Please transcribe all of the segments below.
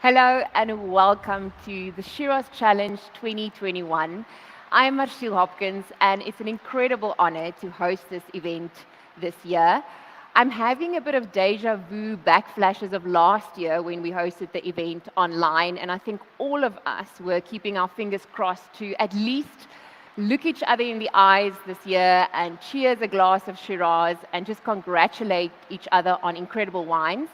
Hello and welcome to the Shiraz Challenge 2021. I'm 𝗦𝗛𝗚 𝗦𝗡𝗥𝗡𝗡𝗥𝗦 and it's an incredible honor to host this event this year. I'm having a bit of deja vu backflashes of last year when we hosted the event online, and I think all of us were keeping our fingers crossed to at least look each other in the eyes this year and cheers a glass of Shiraz and just congratulate each other on incredible wines.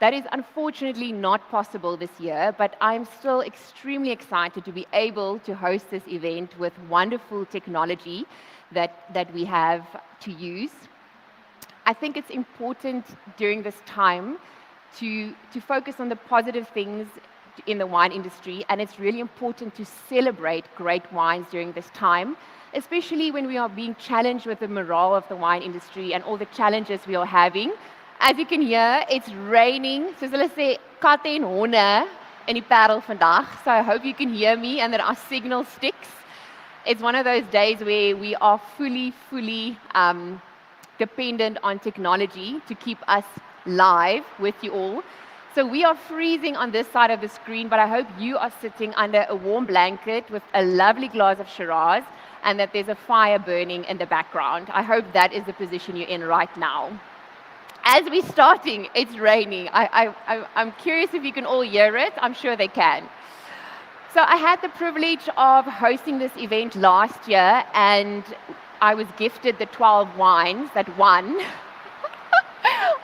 That is unfortunately not possible this year, but I'm still extremely excited to be able to host this event with wonderful technology that we have to use. I think it's important during this time to focus on the positive things in the wine industry, and it's really important to celebrate great wines during this time, especially when we are being challenged with the morale of the wine industry and all the challenges we are having. As you can hear, it's raining. Soos hulle sê, katte en honde in die Parel vandag. So I hope you can hear me and that our signal sticks. It's one of those days where we are fully dependent on technology to keep us live with you all. So we are freezing on this side of the screen, but I hope you are sitting under a warm blanket with a lovely glass of Shiraz and that there's a fire burning in the background. I hope that is the position you're in right now. As we're starting, it's raining. I'm curious if you can all hear it. I'm sure they can. So I had the privilege of hosting this event last year, and I was gifted the 12 wines that won.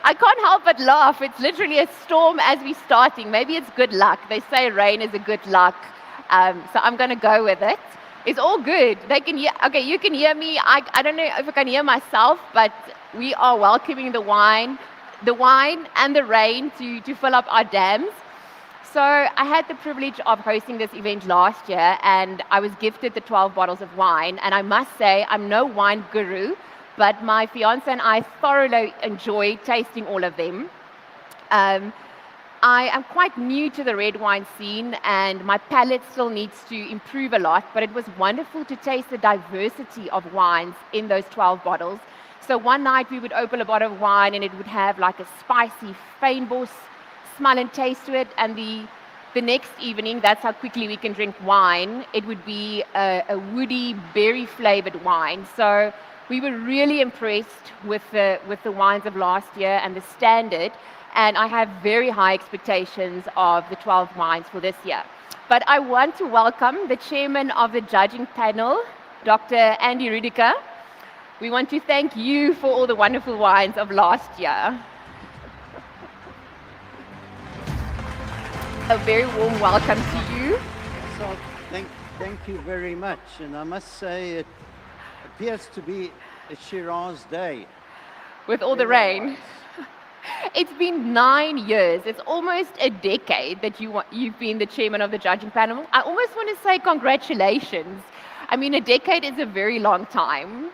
I can't help but laugh. It's literally a storm as we're starting. Maybe it's good luck. They say rain is a good luck. So I'm going to go with it. It's all good. They can hear. Okay, you can hear me. I don't know if I can hear myself, but we are welcoming the wine and the rain to fill up our dams. So I had the privilege of hosting this event last year, and I was gifted the 12 bottles of wine. And I must say, I'm no wine guru, but my fiance and I thoroughly enjoy tasting all of them. I am quite new to the red wine scene, and my palate still needs to improve a lot, but it was wonderful to taste the diversity of wines in those 12 bottles. So one night we would open a bottle of wine and it would have like a spicy fynbos smell and taste to it, and the next evening, that's how quickly we can drink wine, it would be a woody, berry-flavored wine. So we were really impressed with the wines of last year and the standard, and I have very high expectations of the 12 wines for this year. But I want to welcome the chairman of the judging panel, Dr. Andy Rudiker. We want to thank you for all the wonderful wines of last year. A very warm welcome to you. So, thank you very much. And I must say, it appears to be a Shiraz day. With all the rain. It's been 9 years. It's almost a decade that you've been the chairman of the judging panel. I almost want to say congratulations. I mean, a decade is a very long time.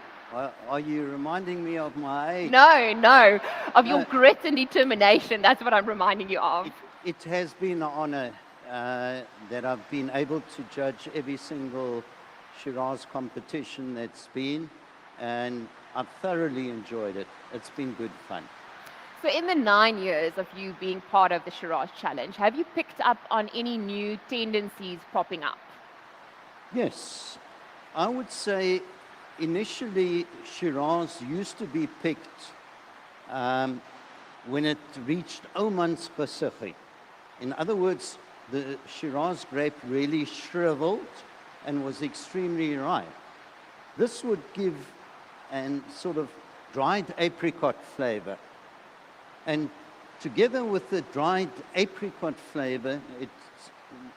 Are you reminding me of my age? No. Of your grit and determination. That's what I'm reminding you of. It has been an honor that I've been able to judge every single Shiraz competition that's been, and I've thoroughly enjoyed it. It's been good fun. So in the 9 years of you being part of the Shiraz Challenge, have you picked up on any new tendencies popping up? Yes. I would say initially Shiraz used to be picked when it reached 𝗦𝗛𝗡𝗥𝗔𝗭 𝗖𝗛𝗙. In other words, the Shiraz grape really shriveled and was extremely ripe. This would give a sort of dried apricot flavor. And together with the dried apricot flavor,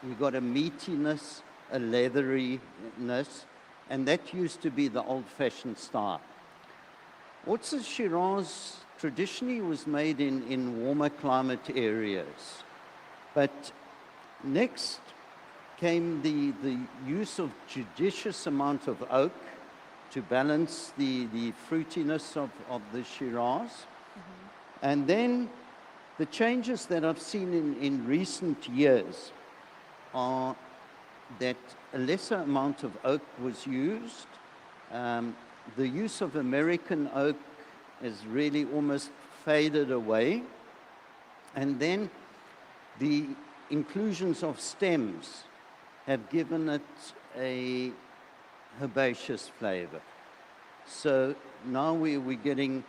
we got a meatiness, a leatheriness, and that used to be the old-fashioned style. Also, Shiraz traditionally was made in warmer climate areas. But next came the use of judicious amount of oak to balance the fruitiness of the Shiraz. And then the changes that I've seen in recent years are that a lesser amount of oak was used. The use of American oak has really almost faded away. And then the inclusions of stems have given it a herbaceous flavor. So now we're getting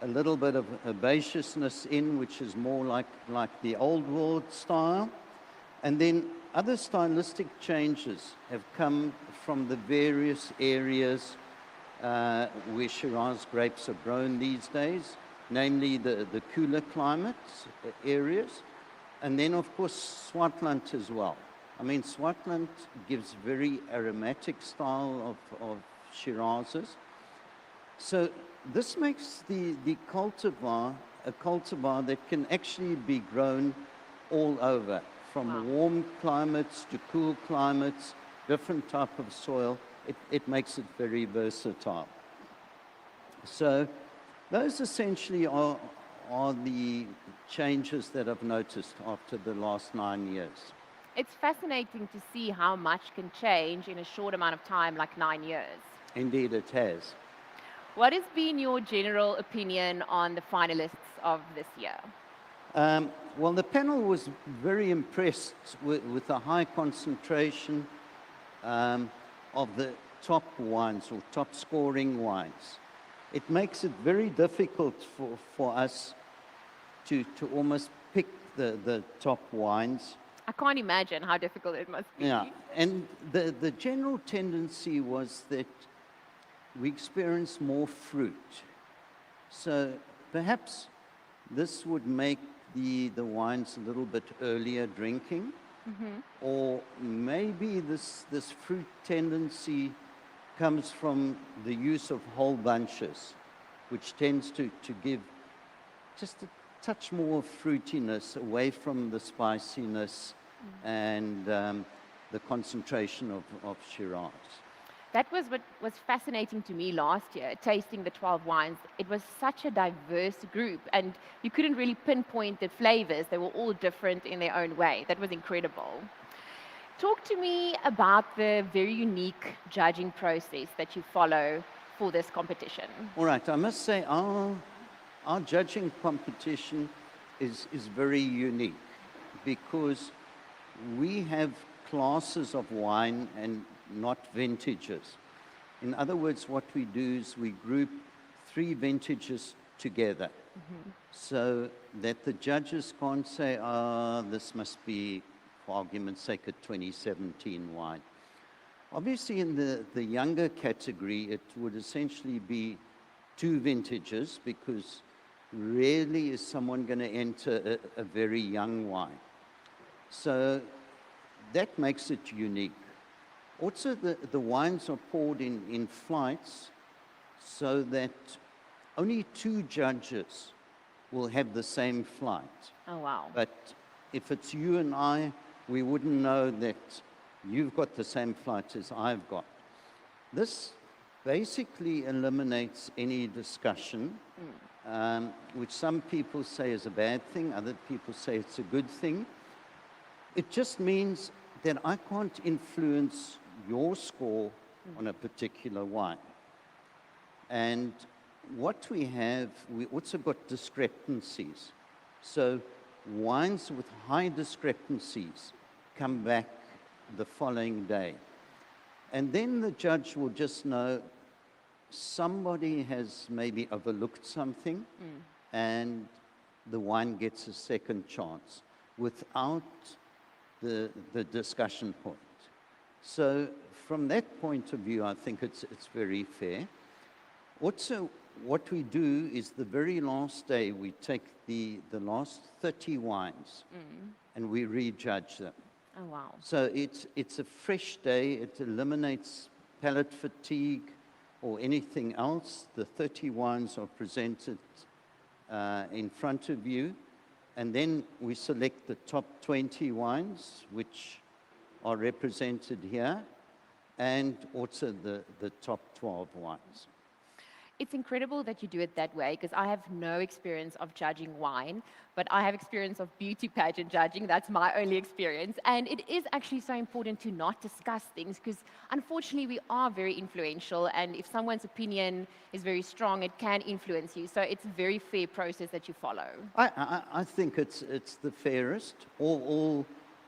a little bit of herbaceousness in, which is more like the old world style. And then other stylistic changes have come from the various areas where Shiraz grapes are grown these days, namely the cooler climates areas, and then of course Swartland as well. I mean, Swartland gives very aromatic style of Shirazes. So this makes the cultivar a cultivar that can actually be grown all over, from warm climates to cool climates, different type of soil. It makes it very versatile. So those essentially are the changes that I've noticed after the last 9 years. It's fascinating to see how much can change in a short amount of time, like 9 years. Indeed, it has. What has been your general opinion on the finalists of this year? Well, the panel was very impressed with the high concentration of the top wines or top scoring wines. It makes it very difficult for us to almost pick the top wines. I can't imagine how difficult it must be. Yeah, and the general tendency was that we experience more fruit. So perhaps this would make the wines a little bit earlier drinking, or maybe this fruit tendency comes from the use of whole bunches, which tends to give just a touch more fruitiness away from the spiciness and the concentration of Shiraz. That was what was fascinating to me last year, tasting the 12 wines. It was such a diverse group, and you couldn't really pinpoint the flavors. They were all different in their own way. That was incredible. Talk to me about the very unique judging process that you follow for this competition. All right, I must say our judging competition is very unique because we have classes of wine and not vintages. In other words, what we do is we group 3 vintages together so that the judges can't say, this must be, for argument's sake, a 2017 wine. Obviously, in the younger category, it would essentially be 2 vintages because rarely is someone going to enter a very young wine. So that makes it unique. Also, the wines are poured in flights so that only 2 judges will have the same flight. Oh, wow. But if it's you and I, we wouldn't know that you've got the same flight as I've got. This basically eliminates any discussion, which some people say is a bad thing, other people say it's a good thing. It just means that I can't influence your score on a particular wine. And what we have, we also got discrepancies. So wines with high discrepancies come back the following day. And then the judge will just know somebody has maybe overlooked something and the wine gets a second chance without the discussion point. So from that point of view, I think it's very fair. Also, what we do is the very last day, we take the last 30 wines and we rejudge them. Oh, wow. So it's a fresh day. It eliminates palate fatigue or anything else. The 30 wines are presented in front of you. And then we select the top 20 wines, which are represented here, and also the top 12 wines. It's incredible that you do it that way, because I have no experience of judging wine, but I have experience of beauty pageant judging. That's my only experience. And it is actually so important to not discuss things, because unfortunately we are very influential, and if someone's opinion is very strong, it can influence you. So it's a very fair process that you follow. I think it's the fairest. All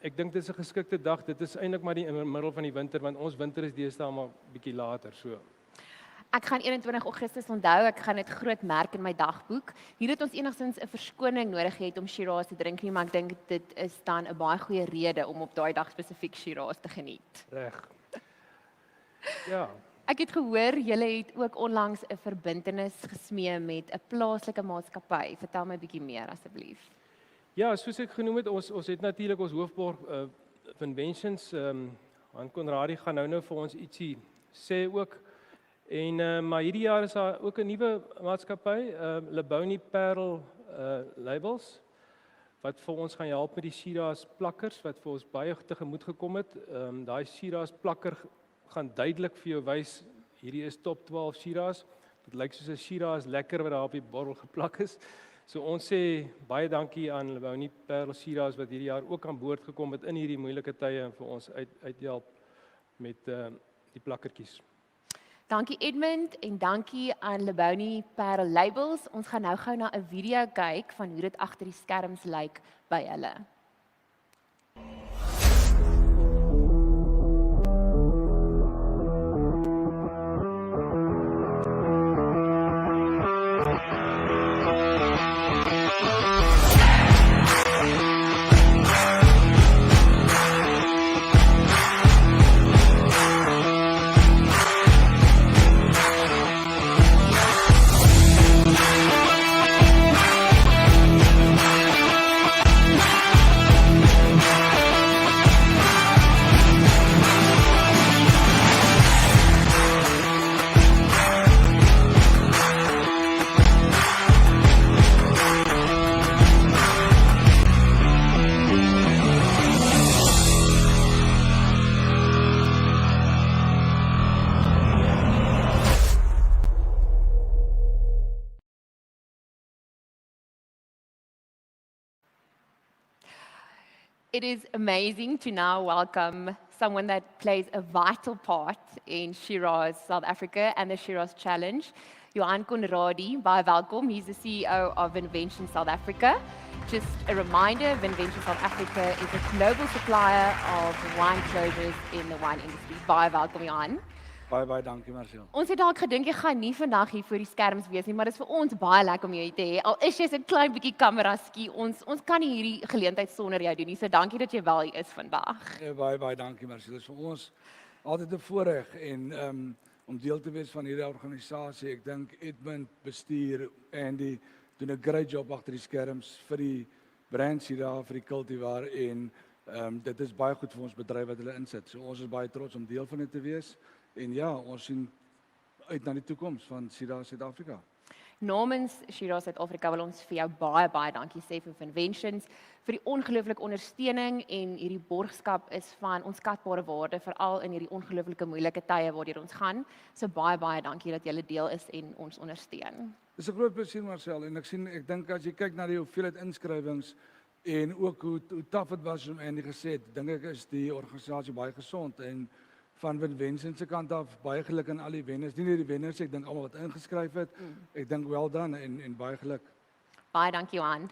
ek dink dit is 'n geskikte dag. Dit is eintlik maar in die middel van die winter, want ons winter is deesdae maar bietjie later, so. Ek gaan 21 Augustus onthou, ek gaan dit groot merk in my dagboek. Nie dat ons enigstens 'n verskoning nodig het om Shiraz te drink nie, maar ek dink dit is dan 'n baie goeie rede om op daai dag spesifiek Shiraz te geniet. Reg. Ja. Ek het gehoor julle het ook onlangs 'n verbintenis gesmee met 'n plaaslike maatskappy. Vertel my 'n bietjie meer asseblief. Ja, soos ek genoem het, ons het natuurlik ons hoofborg Conventions, 𝗦𝗛𝗡𝗡𝗥𝗦 gaan nou vir ons ietsie sê ook. En maar hierdie jaar is daar ook 'n nuwe maatskappy, 𝗪𝗚𝗡𝗥𝗏𝗪𝗏𝗡, wat vir ons gaan help met die Shiraz plakkers, wat vir ons baie tegemoet gekom het. Daai Shiraz plakker gaan duidelik vir jou wys, hierdie is top 12 Shiraz. Dit lyk soos 'n Shiraz lekker wat daar op die bottel geplak is. So ons sê baie dankie aan 𝗪𝗚𝗡𝗡𝗥𝗦 Shiraz wat hierdie jaar ook aan boord gekom het in hierdie moeilike tye en vir ons uithelp met die plakkertjies. Dankie Edmund en dankie aan 𝗪𝗚𝗡𝗡𝗥𝗦. Ons gaan nou gou na 'n video kyk van hoe dit agter die skerms lyk by hulle. It is amazing to now welcome someone that plays a vital part in Shiraz, South Africa and the Shiraz Challenge. 𝗦𝗛𝗓𝗏𝗧, baie welkom. He's the CEO of 𝗪𝗏𝗡𝗡𝗡𝗥𝗏 South Africa. Just a reminder, 𝗪𝗏𝗡𝗡𝗡𝗥𝗏 South Africa is a global supplier of wine closures in the wine industry. Baie welkom Johan. Baie dankie Marcel. Ons het dalk gedink jy gaan nie vandag hier voor die skerms wees nie, maar dit is vir ons baie lekker om jou hier te hê. Al is jy so 'n klein bietjie kameraskie, ons kan nie hierdie geleentheid sonder jou doen nie. So dankie dat jy wel hier is vandag. Baie dankie Marcel. Dit is vir ons altyd 'n voorreg en om deel te wees van hierdie organisasie. Ek dink Edmund, bestuur en die doen 'n great job agter die skerms vir die brands hier daar vir die kultivar en dit is baie goed vir ons bedryf wat hulle insit. So ons is baie trots om deel van dit te wees. En ja, ons sien uit na die toekoms van Shiraz Suid-Afrika. Namens Shiraz Suid-Afrika wil ons vir jou baie dankie sê vir 𝗪𝗏𝗡𝗡𝗥𝗏 vir die ongelooflike ondersteuning en hierdie borgskap is van onskatbare waarde veral in hierdie ongelooflike moeilike tye waardeur ons gaan. So baie dankie dat julle deel is en ons ondersteun. Dis 'n groot plesier Marcel en ek dink as jy kyk na die hoeveelheid inskrywings en ook hoe taaf dit was en die gesê het, dink ek is die organisasie baie gesond en van 𝗪𝗡𝗡𝗡𝗥𝗏 se kant af baie geluk aan al die wenners. Nie net die wenners, ek dink almal wat ingeskryf het. Ek dink well done en baie geluk. Baie dankie Johan.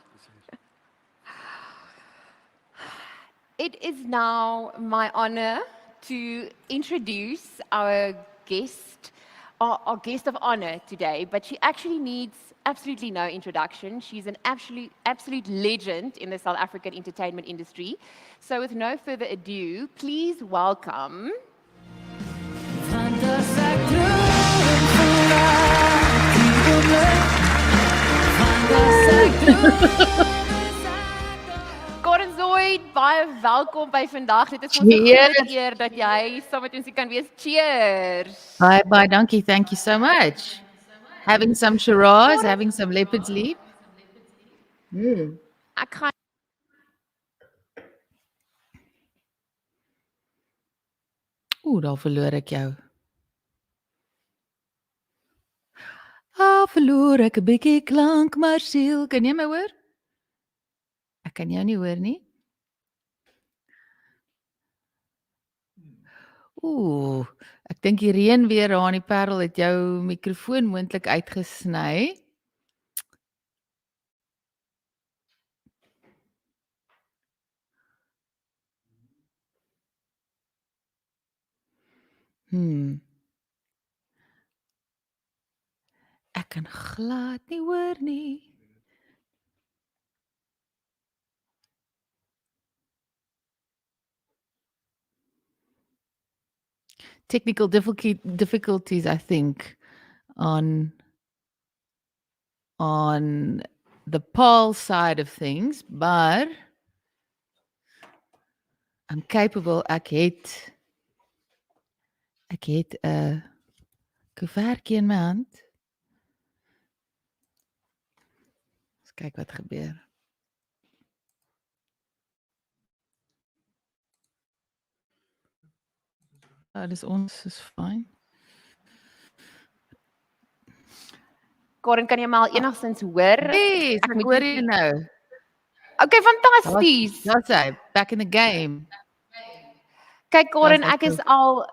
It is now my honor to introduce our guest of honor today, but she actually needs absolutely no introduction. She's an absolute legend in the South African entertainment industry. So with no further ado, please welcome 𝗪𝗏𝗡𝗡𝗥𝗏, baie welkom by vandag. Dit is ons 'n groot eer dat jy saam met ons hier kan wees. Cheers. Baie dankie. Thank you so much. Having some Shiraz, having some leopard's leaf. Ek gaan Daar verloor ek jou. Verloor ek 'n bietjie klank, maar siel, kan jy my hoor? Ek kan jou nie hoor nie. Ek dink die reën weer daar aan die Parel het jou mikrofoon moontlik uitgesny. Ek kan glad nie hoor nie. Technical difficulties, I think, on the Paul side of things, but I'm capable. Ek het 'n koevertjie in my hand. Eens kyk wat gebeur. Dis ons is fyn. Karen, kan jy my al enigstens hoor? Yes, ek hoor jy nou. Okay, fantasties. Daar's hy, back in the game. Kyk Karen, ek is al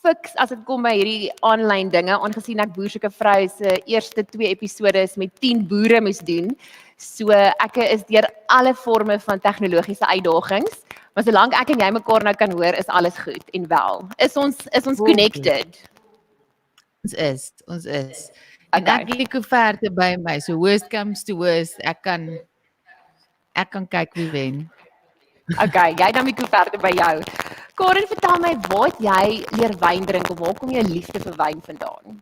fiks as dit kom by hierdie aanlyn dinge, aangesien ek 𝗪𝗡𝗔𝗔 se eerste 2 episodes met 10 boere moes doen. So ek is deur alle forme van tegnologiese uitdagings, maar solank ek en jy mekaar nou kan hoor, is alles goed en wel. Is ons connected? Ons is. En ek het die koeverte by my, so worst comes to worst, ek kan kyk wie wen. Okay, jy dan die koeverte by jou. Karen, vertel my, waar het jy leer wyn drink of waar kom jou liefde vir wyn vandaan?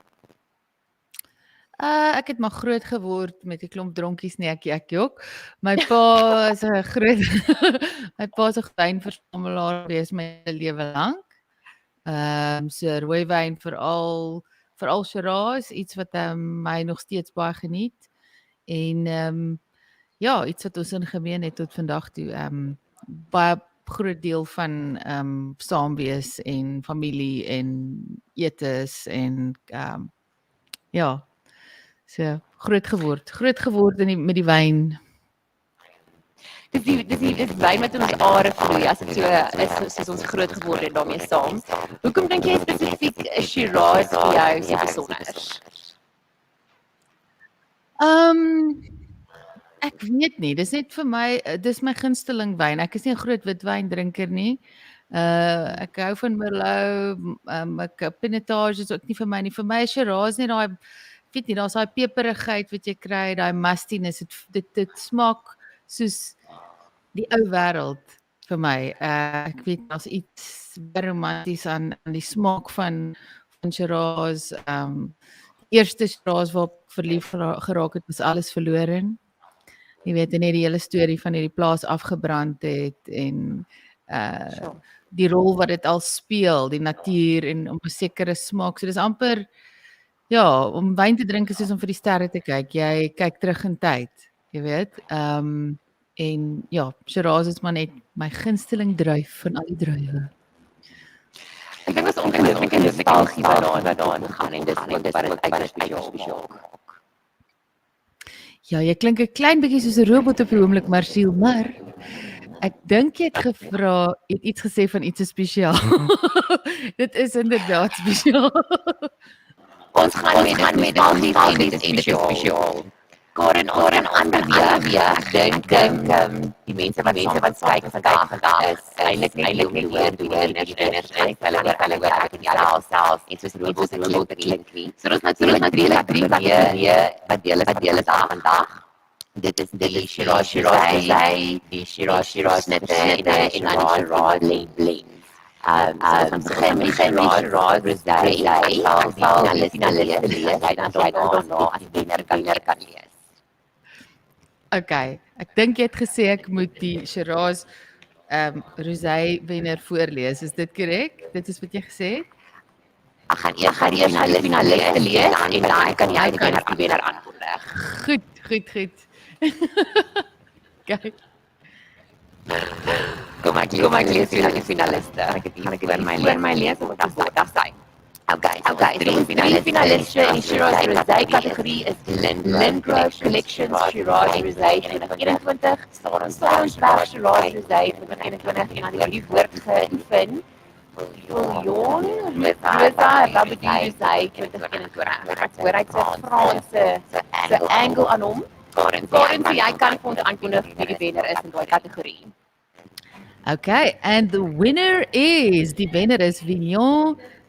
Ek het maar groot geword met 'n klomp dronkies nie, ek jok. My pa is 'n groot my pa is 'n wynversamelaar gewees my lewe lank. So rooi wyn veral Shiraz, iets wat my nog steeds baie geniet. En ja, iets wat ons in gemeen het tot vandag toe. Baie groot deel van saam wees en familie en etes en ja, so groot geword met die wyn. Dis wyn met ons are vloei, as dit so is soos ons groot geword het daarmee saam. Hoekom dink jy spesifiek Shiraz vir jou so besonder? Ek weet nie, dis net vir my, dis my gunsteling wyn. Ek is nie 'n groot witwyndrinker nie. Ek hou van Merlot, Pinotage is ook nie vir my nie. Vir my is Shiraz net daai, weet nie, daar's daai peperigheid wat jy kry, daai mustiness, dit smaak soos die ou wêreld vir my. Ek weet daar's iets romanties aan die smaak van Shiraz. Eerste Shiraz waarop ek verlief geraak het, was alles verlore. Jy weet, net die hele storie van hierdie plaas afgebrand het en die rol wat dit al speel, die natuur en om 'n sekere smaak. So dis amper, ja, om wyn te drink is soos om vir die sterre te kyk. Jy kyk terug in tyd, jy weet. En ja, Shiraz is maar net my gunsteling druif van al die druiwe. Ek dink dit is ongelooflike nostalgie wat daarin gaan en dis wat dit uiters spesiaal maak. Ja, jy klink 'n klein bietjie soos 'n robot op die oomblik, Marcel, maar ek dink jy het gevra, het iets gesê van iets spesiaal. Dit is inderdaad spesiaal. Ons gaan met dit spesiaal. Karen ander wie, ek dink die mense wat kyk vandag is eintlik nie oor die kinders en hulle oor ek en jouself iets soos robot klink nie. So ons natuurlik wat deel is vandag. Dit is die Shiraz, die Shiraz net in Shiraz blend. Ons begin met Shiraz Rosé, jy dan daarna as wenner kan lees. Okay, ek dink jy het gesê ek moet die Shiraz Rosé wenner voorlees. Is dit korrek? Dit is wat jy gesê het? Ek gaan eers die finaliste lees en dan kan jy die wenner aankondig. Goed. Kyk. Kom ek lees die finaliste. Ek het oor my lees op dag sy. Okay, die finaliste in Shiraz Rosé kategorie is 𝗪𝗜𝗡𝗡𝗥𝗦 Collections Shiraz Rosé 2021, Shiraz Rosé 2021 en dan die woord geoefen. Jon met Rosa, Rabedie Rosé 2021. Ek hoor hy sê Franse angle aan hom. Karen, jy kan vir ons aankondig wie die wenner is in daai kategorie. Okay, and the winner is Vignon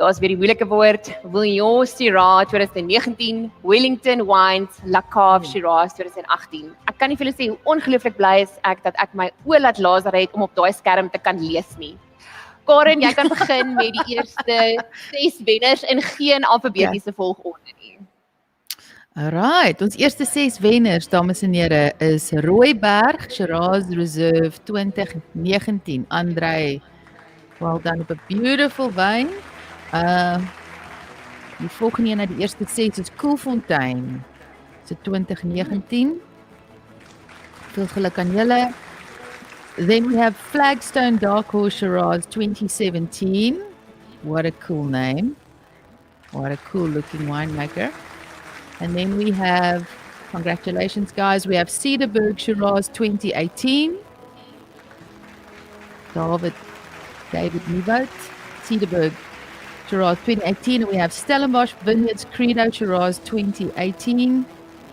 Daar's weer die moeilike woord, 𝗦𝗡𝗚 Syrah 2019, Wellington Wines, 𝗪𝗏𝗏 Shiraz 2018. Ek kan nie vir julle sê hoe ongelooflik bly is ek dat ek my oë laat laser het om op daai skerm te kan lees nie. Karen, jy kan begin met die eerste 6 wenners in geen alfabetiese volgorde nie. Alright, ons eerste 6 wenners, dames en here, is 𝗏𝗏𝗏 Shiraz Reserve 2019. André, well done op 'n beautiful wyn. Die volgende een na die eerste 6 is Koelfontein. Dit is 2019. Veel geluk aan julle. Then we have Flagstone 𝗪𝗏𝗏 Shiraz 2017. What a cool name. What a cool looking winemaker. And then we have, congratulations guys, we have 𝗒𝗪𝗏𝗏 Shiraz 2018. David Nieuwoud, 𝗒𝗪𝗏𝗏 Shiraz 2018. And we have Stellenbosch Vineyards Credo Shiraz 2018.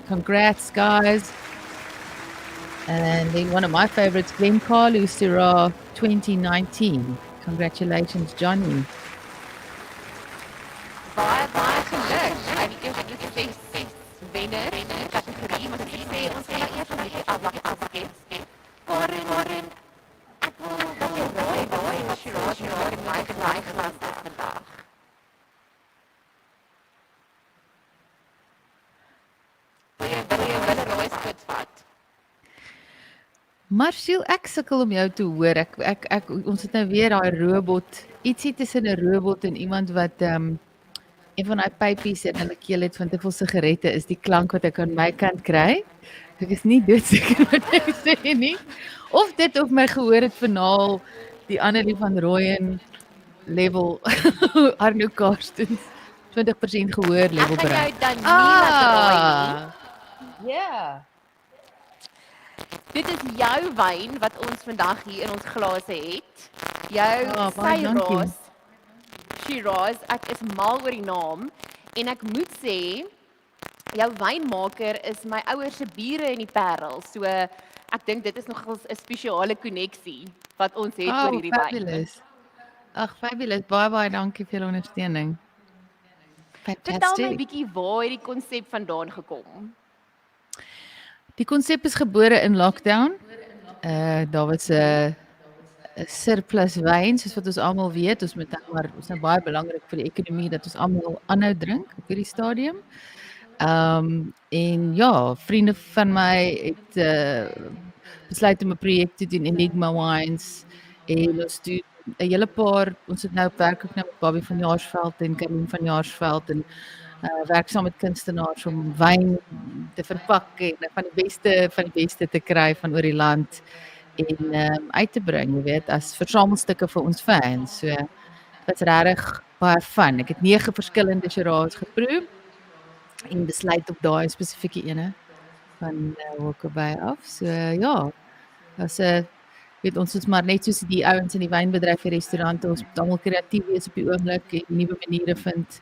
Congrats guys. And then one of my favorites, 𝗦𝗏𝗏𝗏 Syrah 2019. Congratulations Johnny. Baie geluk aan die eerste 6 wenners kategorie, maar ek sê ons gaan eers 'n bietjie afwag. Karen, ek wil dat jy raai Shiraz in my glas vandag. Wil jy raai spits vat? Marcel, ek sukkel om jou te hoor. Ons het nou weer daai robot, ietsie tussen 'n robot en iemand wat een van daai pypies in hulle keel het van te veel sigarette is die klank wat ek aan my kant kry. Ek is nie doodseker wat ek sê nie. Of dit op my gehoor het vernaal die Annelie van Rooyen level Arno Karstens 20% gehoor level Ek gaan bereik. jou dan nie laat raai nie. Ja. Dit is jou wyn wat ons vandag hier in ons glase het. Jou baie dankie. Shiraz Shiraz, ek is mal oor die naam en ek moet sê jou wynmaker is my ouers se bure in die Parel. So ek dink dit is nogals 'n spesiale koneksie wat ons het oor hierdie wyn. Fabulous. Ag, fabulous. Baie dankie vir julle ondersteuning. Vertel my Fantastic. bietjie waar het die konsep vandaan gekom? Die konsep is gebore in lockdown. Daar was 'n surplus wyn, soos wat ons almal weet. Ons moet maar ons nou baie belangrik vir die ekonomie dat ons almal aanhou drink op hierdie stadium. En ja, vriende van my het besluit om 'n projek te doen, Enigma Wines, en ons doen 'n hele paar, ons het nou werk ook nou met Bobby van Jaarsveld en Karin van Jaarsveld en werk saam met kunstenaars om wyn te verpak en van die beste te kry van oor die land en uit te bring, jy weet, as versamelstukke vir ons fans. So dit's regtig baie fun. Ek het 9 verskillende Shiraz geproe en besluit op daai spesifieke ene van 𝗪𝗏𝗏𝗏 af. So ja, as weet ons is maar net soos die ouens in die wynbedryf en restaurante, ons moet almal kreatief wees op die oomblik en nuwe maniere vind.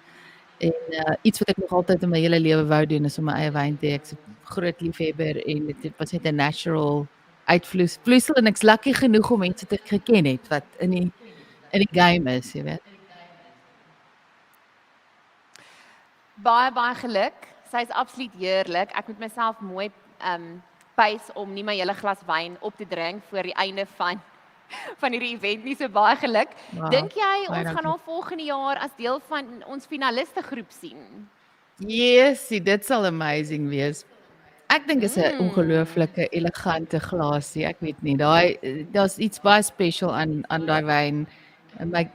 En iets wat ek nog altyd in my hele lewe wou doen is om my eie wyn te hê. Ek's 'n groot liefhebber en dit was net 'n natural uitvloeisel en ek's lucky genoeg om mense te geken het wat in die game is, jy weet. Baie geluk. Sy is absoluut heerlik. Ek moet myself mooi pace om nie my hele glas wyn op te drink voor die einde van hierdie event nie, so baie geluk. Wow, Dink jy baie ons gaan dankie. haar volgende jaar as deel van ons finaliste groep sien? Yes, dit sal amazing wees. Ek dink is 'n ongelooflike elegante glasie. Ek weet nie, daar's iets baie special aan daai wyn.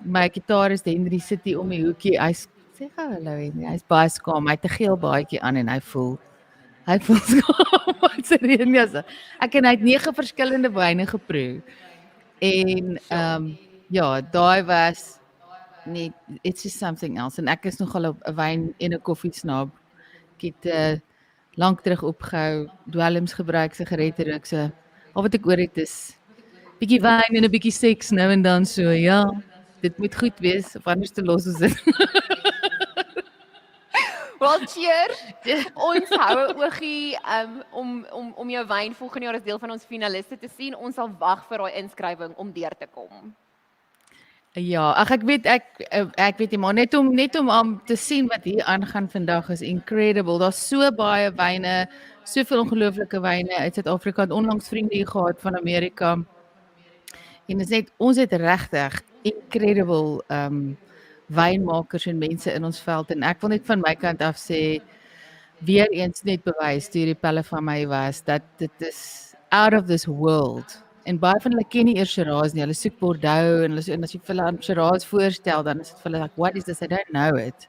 My gitaris Henry sit hier om die hoekie. Hy's sê gou hallo Henry. Hy's baie skaam. Hy het 'n geel baadjie aan en hy voel skaam. Wat serieus. Ek en hy het 9 verskillende wyne geproe. En ja, daai was net, it's just something else. En ek is nogal 'n wyn en 'n koffie snaap. Ek het lank terug opgehou, dwelms gebruik, sigarette rook, so al wat ek oor het is bietjie wyn en 'n bietjie seks nou en dan, so ja, dit moet goed wees, of anders te los ons dit. Well, cheers. Ons hou 'n oogie om jou wyn volgende jaar as deel van ons finaliste te sien. Ons sal wag vir daai inskrywing om deur te kom. Ja, ag ek weet nie, maar net om te sien wat hier aangaan vandag is incredible. Daar's so baie wyne, soveel ongelooflike wyne uit Suid-Afrika. Het onlangs vriende hier gehad van Amerika. En dit is net ons het regtig incredible wynmakers en mense in ons veld en ek wil net van my kant af sê weer eens net bewys toe die pelle van my was dat dit is out of this world. En baie van hulle ken nie eers Shiraz nie. Hulle soek Bordeaux en en as jy vir hulle aan Shiraz voorstel, dan is dit vir hulle like, what is this? I don't know it.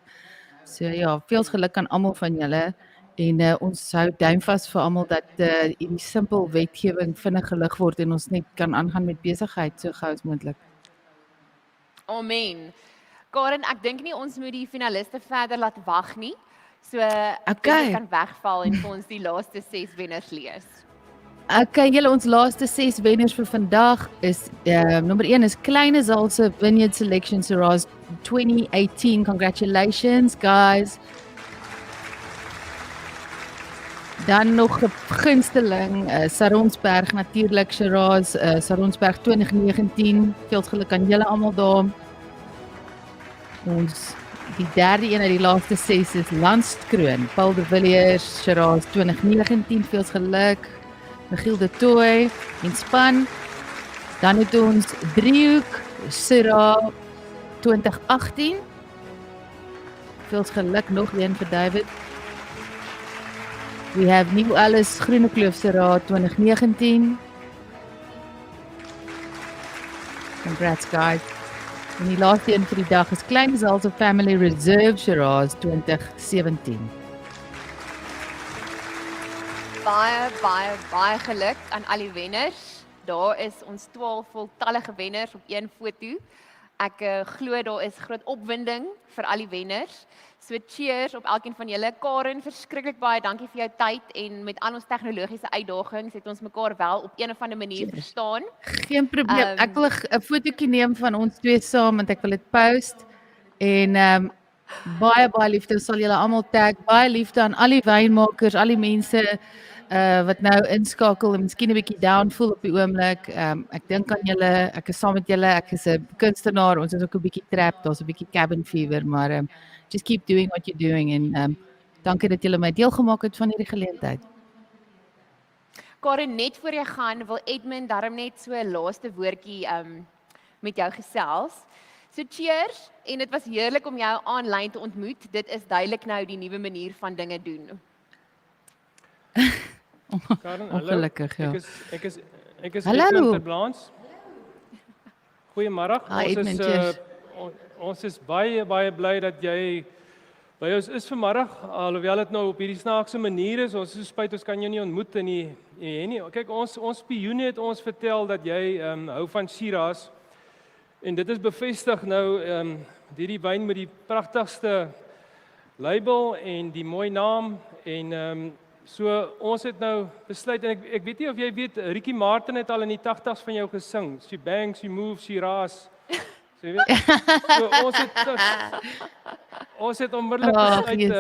So ja, veel geluk aan almal van julle en ons hou duim vas vir almal dat die simpel wetgewing vinnig gelig word en ons net kan aangaan met besigheid so gou as moontlik. Amen. Karen, ek dink nie ons moet die finaliste verder laat wag nie. So ek Okay. dink ek kan wegval en vir ons die laaste 6 wenners lees. Okay, julle ons laaste 6 wenners vir vandag is nommer 1 is 𝗦𝗏𝗟𝗔𝗟𝗘𝗡𝗥𝗦 Vineyard Selection Shiraz 2018. Congratulations guys. Dan nog 'n gunsteling 𝗪𝗏𝗪𝗏𝗏 natuurlik Shiraz 𝗪𝗏𝗪𝗏𝗏 2019. Veel geluk aan julle almal daar. Ons die derde een uit die laaste 6 is Landskroon Paul de Villiers Shiraz 2019. Veel geluk. 𝗔𝙘𝗪𝗏𝗏𝗏 en span. Dan het ons 𝗪𝗏𝗡𝗡𝗡𝗥𝗦 Shiraz 2018. Veel geluk nog een vir David. We have 𝑛𝑒𝑒𝑐𝑒𝑒𝑠 Shiraz 2019. Congrats guys. En die laaste een vir die dag is 𝗦𝗏𝗟𝗏𝗏 Family Reserve Shiraz 2017. Baie geluk aan al die wenners. Daar is ons 12 voltallige wenners op een foto. Ek glo daar is groot opwinding vir al die wenners. So cheers op elkeen van julle. Karen, verskriklik baie dankie vir jou tyd en met al ons tegnologiese uitdagings het ons mekaar wel op een of ander manier verstaan. Geen probleem. Ek wil 'n fotootjie neem van ons twee saam want ek wil dit post. En baie liefde sal julle almal tag. Baie liefde aan al die wynmakers, al die mense wat nou inskakel en miskien 'n bietjie down voel op die oomblik. Ek dink aan julle, ek is saam met julle, ek is 'n kunstenaar, ons is ook 'n bietjie trapped, daar's 'n bietjie cabin fever, maar just keep doing what you're doing en dankie dat julle my deel gemaak het van hierdie geleentheid. Karen, net voor jy gaan, wil Edmund darm net so 'n laaste woordjie met jou gesels. So cheers en dit was heerlik om jou aanlyn te ontmoet. Dit is duidelik nou die nuwe manier van dinge doen. Karen, Ongelukkig, ja. Ek is Hallo. Edmund ter Blaans. Goeiemôre. Hi, Edmund, cheers. Ons is baie bly dat jy by ons is vanmiddag, alhoewel dit nou op hierdie snaakse manier is. Ons is spyt ons kan jou nie ontmoet in nie. Kyk, ons spioene het ons vertel dat jy hou van Shiraz. En dit is bevestig nou hierdie wyn met die pragtigste label en die mooi naam en so ons het nou besluit en ek weet nie of jy weet Ricky Martin het al in die 80's van jou gesing. She bangs, she moves, Shiraz. So jy weet. So ons het onmiddellik besluit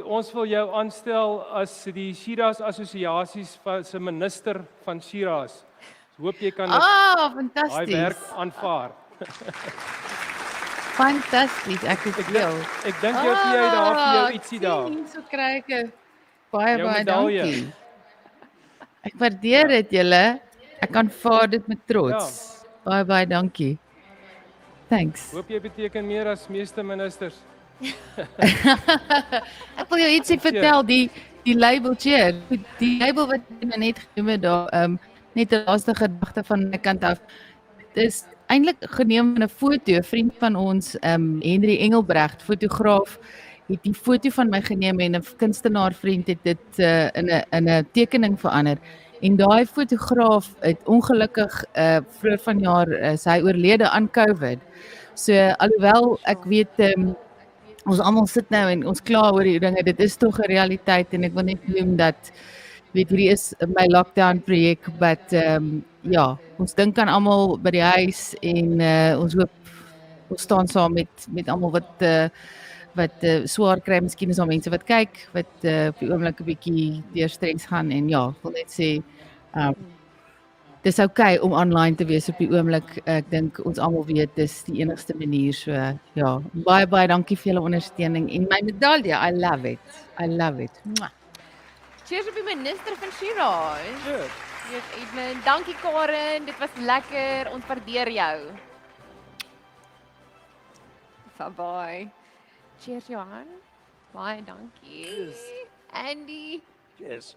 ons wil jou aanstel as die Shiraz Assosiasies se minister van Shiraz. Hoop jy kan daai Fantasties. werk aanvaar. Fantasties, ek is deel. Ek dink jy daar vir jou ietsie daar. So kry ek baie Jou medalje. dankie. Ek waardeer dit julle. Ek aanvaar dit met trots. Baie dankie. Thanks. Hoop jy beteken meer as meeste ministers. Ek wil jou ietsie vertel, die labeltjie, die label wat jy net genoem het daar, net 'n laaste gedagte van my kant af. Dit is eintlik geneem van 'n foto. 'n Vriend van ons, Henry Engelbrecht, fotograaf, het die foto van my geneem en 'n kunstenaar vriend het dit in 'n tekening verander. En daai fotograaf het ongelukkig vroeër vanjaar sy oorlede aan COVID. So alhoewel ek weet ons almal sit nou en ons kla oor die dinge, dit is tog 'n realiteit en ek wil net noem dat weet hierdie is my lockdown projek, but ja, ons dink aan almal by die huis en ons hoop ons staan saam met almal wat swaar kry. Miskien is daar mense wat kyk wat op die oomblik 'n bietjie deur stres gaan en ja, ek wil net sê dis oukei om online te wees op die oomblik. Ek dink ons almal weet dis die enigste manier. So ja, baie dankie vir julle ondersteuning en my medalje. I love it. I love it. Mwah. Cheers op die minister van Shiraz. Cheers. Cheers Edmund. Dankie Karen, dit was lekker. Ons waardeer jou. Bye. Cheers Johan. Baie dankie. Andy. Yes.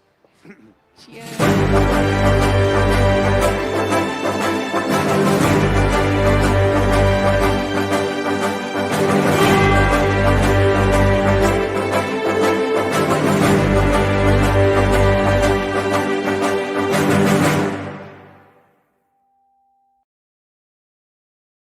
Cheers.